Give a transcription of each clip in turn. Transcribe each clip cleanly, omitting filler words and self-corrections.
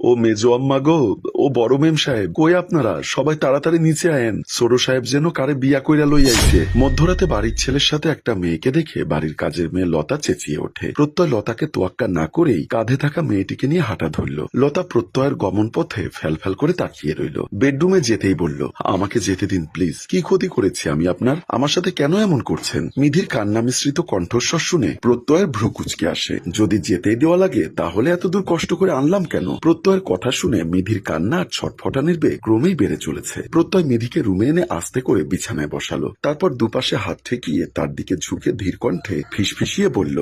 ও মেজো আম্মা গো, ও বড় মেম সাহেব, কই আপনারা সবাই তাড়াতাড়ি নিচে আয়েন, ছোট সাহেব যেন কারে বিয়া কইরা লই আইছে। মধ্যরাতে বাড়ির ছেলের সাথে একটা মেয়েকে দেখে বাড়ির কাজের মেয়ে লতা চেঁচিয়ে ওঠে। প্রত্যয় লতাকে তোয়াক্কা না করেই কাঁধে থাকা মেয়েটিকে নিয়ে হাঁটা ধরল। লতা প্রত্যয়ের গমন পথে ফ্যাল করে তাকিয়ে রইল। বেডরুমে যেতেই বলল, আমাকে যেতে দিন প্লিজ, কি ক্ষতি করেছি আমি আপনার, আমার সাথে কেন এমন করছেন? মিধির কান্না মিশ্রিত কণ্ঠস্বর শুনে প্রত্যয়ের ভ্রু কুঁচকে আসে। যদি যেতেই দেওয়া লাগে তাহলে এত দূর কষ্ট করে আনলাম কেন? প্রত্যয়ের কথা শুনে মিধির কান্না আর ছটফটানির বেগ ক্রমেই বেড়ে চলেছে। প্রত্যয় মিধিকে রুমে এনে আস্তে করে বিছানায় বসালো। তারপর দুপাশে হাত ঠেকিয়ে তার দিকে ঝুঁকে ধীর কণ্ঠে ফিসফিসিয়ে বলল,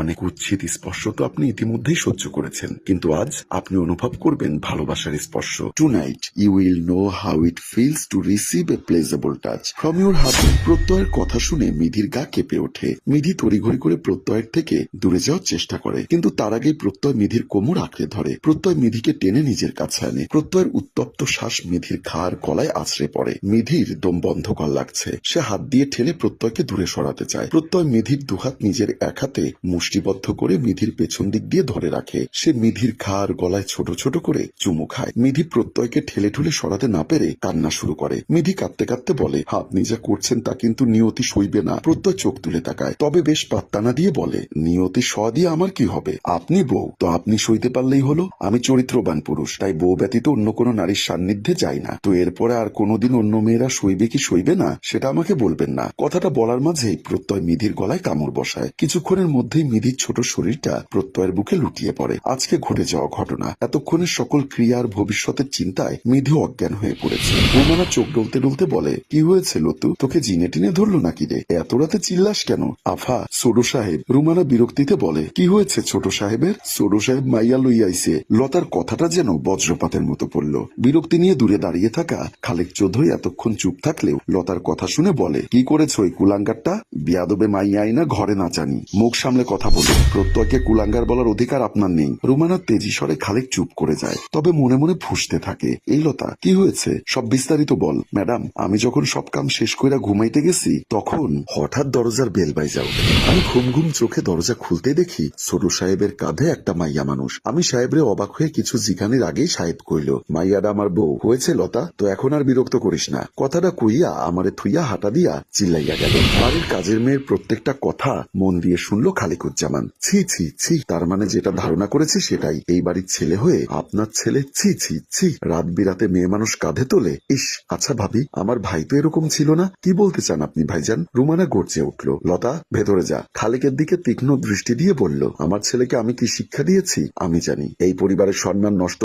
অনেক উচ্ছিত স্পর্শ তো আপনি ইতিমধ্যেই সহ্য করেছেন, কিন্তু আজ আপনি অনুভব করবেন ভালোবাসার স্পর্শ। Tonight you will know how it feels to receive a pleasurable touch from your husband. প্রত্যয়ের কথা শুনে মিধির গা কেঁপে ওঠে। মিধি তড়িঘড়ি করে প্রত্যয়ের থেকে দূরে যাওয়ার চেষ্টা করে, কিন্তু তার আগেই প্রত্যয় মিধির কোমর আঁকড়ে ধরে। প্রত্যয় মিধিকে টেনে নিজের কাছে আনে। প্রত্যয়ের উত্তপ্ত শ্বাস মিধির ঘাড় গলায় আছড়ে পড়ে। মিধির দম বন্ধ কর লাগছে। সে হাত দিয়ে ঠেলে প্রত্যয়কে দূরে সরাতে চায়। প্রত্যয় মিধির দুহাত নিজের এক হাতে মুষ্টিবদ্ধ করে মিধির পেছন দিক দিয়ে ধরে রাখে। সে মিধির ঘাড় গলায় ছোট ছোট করে চুমু খায়। মিধি প্রত্যয়কে ঠেলে ঠুলে সরাতে না পেরে কান্না শুরু করে। মিধি কাঁদতে কাঁদতে বলে, আপনি যা করছেন তা কিন্তু নিয়তি সইবে না। প্রত্যয় চোখ তুলে তাকায়, তবে বেশ পাত্তা না দিয়ে বলে, নিয়তি স দিয়ে আমার কি হবে? আপনি বউ, তো আপনি সইতে পারলেই হলো। আমি চরিত্রবান পুরুষ, তাই বউ ব্যতীত অন্য কোনো নারীর সান্নিধ্যে যাই না। তো এরপরে আর কোনোদিন অন্য মেয়েরা সইবে কি সইবে না সেটা আমাকে বলবেন না। কথাটা বলার মাঝেই প্রত্যয় মিধির গলায় কামড় বসায়। কিছুক্ষণের মধ্যেই মিধির ছোট শরীরটা প্রত্যয়ের বুকে লুটিয়ে পড়ে। আজকে ঘটে যাওয়া ঘটনা, এতক্ষণের সকল ক্রিয়ার ভবিষ্যতের চিন্তায় মিধি অজ্ঞান হয়ে পড়েছে। রুমানা চোখ ডলতে ডলতে বলে, কি হয়েছে লতু, তোকে জিনে টিনে ধরলো নাকি রে? এত রাতে চিল্লাস কেন? আফা, ছোট সাহেব। রুমানা বিরক্তিতে বলে, কি হয়েছে ছোট সাহেবের? ছোট সাহেব মাইয়া লই আইছে। লতার কথাটা যেন বজ্রপাতের মতো পড়ল। বিরক্তি নিয়ে দূরে দাঁড়িয়ে থাকা খালেক চৌধুরী এতক্ষণ চুপ থাকলেও লতার কথা শুনে বলে, কি করেছো ওই কুলাঙ্গারটা? বিয়াদবে মাইয়া আইনা ঘরে না জানি। মুখ সামলে কথা বলে, প্রত্যয়কে কুলাঙ্গার বলার অধিকার আপনার নেই। রুমানার তেজি স্বরে খালেক চুপ করে যায়, তবে মনে মনে ফুঁসতে থাকে। এই লতা, কি হয়েছে সব বিস্তারিত বল। ম্যাডাম, আমি যখন সব কাম শেষ কইরা ঘুমাইতে গেছি তখন হঠাৎ দরজার বেল বাইজা ওঠে। আমি ঘুম ঘুম চোখে দরজা খুলতে দেখি ছোট সাহেবের কাঁধে একটা মাইয়া মানুষ। আমি সাহেবরে অবাক হয়ে কিছু জিজ্ঞানের আগেই সাহেব কইল, মাইয়াটা আমার বউ। হয়েছে লতা, তো এখন আর বিরক্ত করিস না। কথাটা কইয়া আমারে থুইয়া হাঁটা দিয়া চিল্লাইয়া গেল। বাড়ির কাজের মেয়ের প্রত্যেকটা কথা মন দিয়ে শুনলো খালিকুজ্জামান। ছি ছি ছি, তার মানে যেটা ধারণা করেছি সেটাই। এই বাড়ির ছেলে হয়ে আপনার ছেলে, ছি ছি ছি, রাত বিরাতে মেয়ে মানুষ কাঁধে তোলে। ইস, আচ্ছা ভাবি, আমার ভাই তো এরকম ছিল না। কি বলতে চান আপনি ভাইজান? রুমানা গর্জে উঠল। লতা, ভেতরে যা। খালেকের দিকে তীক্ষ্ণ দৃষ্টি দিয়ে বলল, আমার ছেলেকে আমি কি শিক্ষা দিয়েছি আমি জানি। এই পরিবারের সম্মান নষ্ট